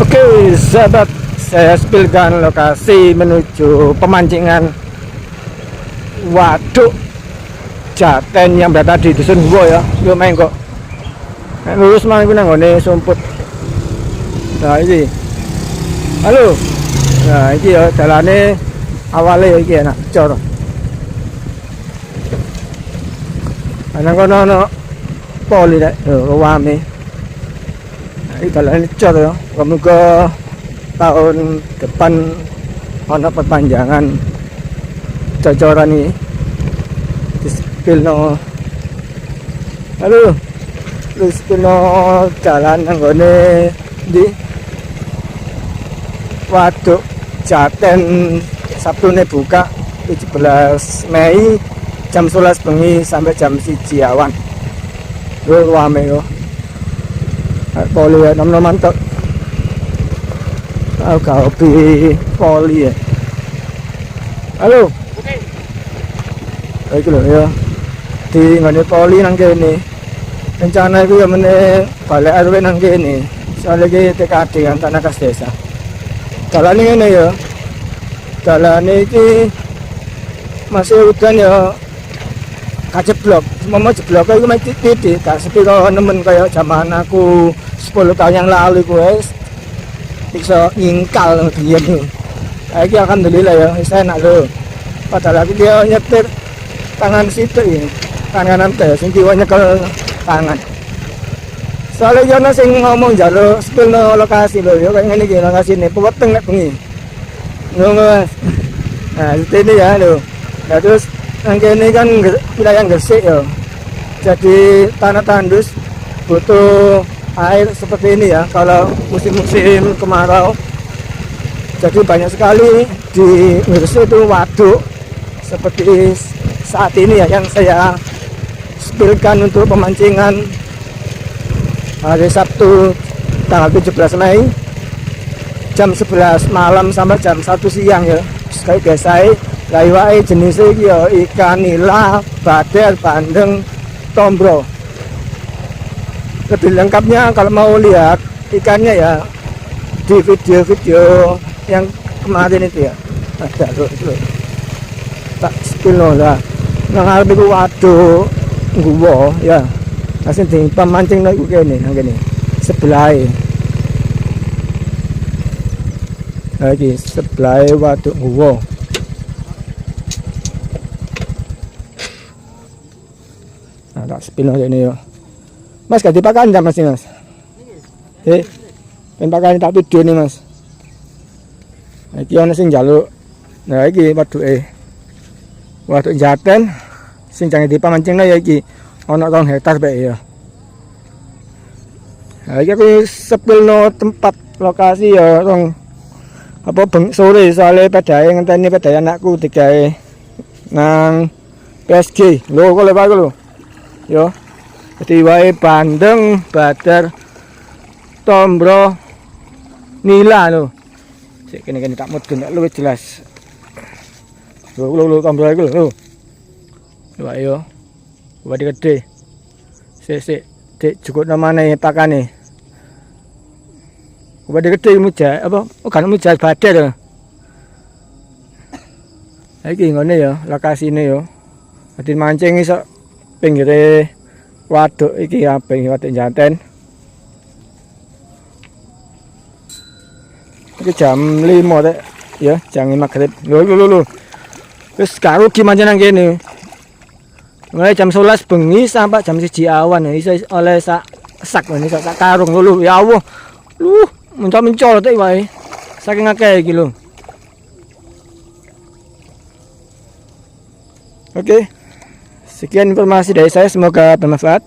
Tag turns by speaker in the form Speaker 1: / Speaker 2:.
Speaker 1: Oke, sahabat, saya spilkan lokasi menuju pemancingan waduk Jaten yang berada di dusun Guwo ya. Yo main kok. Nek lurus mang iku nang ngone sumput. Nah, iki. Halo. Nah, iki ya dalane awale iki enak cor. Ana kono ono poli rek, rame. Nah, iki dalane cor ya. Semoga tahun depan ono perpanjangan cocoran ini. Pilno, halo, terus pilno jalan nanggone di waduk Jaten. Sabtu ini buka 17 Mei jam 11 bengi sampai jam 1 awan. Lu rame yo. Poli ya nom-noman tok. Kau poli ya. Halo. Oke. Iki lho ya. Di ngene poli nang kene. Rencana iku ya meneh balik RW nang kene. Soale iki TKD kan tanah kas desa. Dalan ngene ya. Dalan iki masih udan ya. Kajeblok. Semua jeblok iku mesti titik. Tak sepi karo nemen kaya zaman aku 10 tahun yang lalu iku wis bisa nyingkal dia nih. Iki alhamdulillah ya, saya enak lho. Padahal aku dia nyetir tangan situ ya. Kanan teh sing kiwa nyekel tangan. Soale jono sing ngomong njaluk sepil lokasi lho ya kaya ngene iki lokasine peweteng nek bengi. Ngono Mas. Nah, ini ya lho. Nah, terus yang kene kan wilayah Gresik ya. Jadi tanah tandus butuh air seperti ini ya kalau musim-musim kemarau. Jadi banyak sekali di Gresik itu waduk seperti saat ini ya yang saya spilkan untuk pemancingan hari Sabtu tanggal 17 Mei jam 11 malam sampai jam 1 siang ya. Sekali biasa iwake jenis iki ya ikan nila, bader, bandeng, tombro. Lebih lengkapnya kalau mau lihat ikannya ya di video-video yang kemarin itu ya. Ada tuh. Tak spill lah. Nang arep iku waduk Guwo ya. Asing di pemancing nek kene nang kene. Sebelahe. Lagi sebelahe waduk Guwo. Nah, tak spill ini yo. Mas gak dipakai enggak Mas ini Mas? Pakai tak video nih Mas. Iki ana sing njaluk. Nah iki waduk Jaten sing jange dipamancingna ya iki ana 2 hektar bae ya. Nah iki aku sepilno tempat lokasi ya rong apa sore soalnya pedae ngenteni pedae anakku digawe nang PSG. Lho kok lepas lho. Yo. Jadi wae bandeng, bader, tombro, nila lho. Sik kene-kene tak mudun nek luwih jelas. Lho tombro iku lho. Coba yo. Wadi gede. Sik dik jukukno maneh pakane. Wadi gede mujah apa? Oh kan mujah bader lho. Iki ngene ya lokasine yo. Dadi mancing iso pinggire waduk iki ya pinggir waduk Jaten. Iki jam 5 rek ya, jam magrib. Lho. Wis karo gimana nang kene. Mulai jam 11 bengi sampai jam 1 awan ya iso oleh sak ngene sak karung lho. Ya Allah. Lu mencol tek wae. Saking akeh iki lho. Oke. Sekian informasi dari saya, semoga bermanfaat.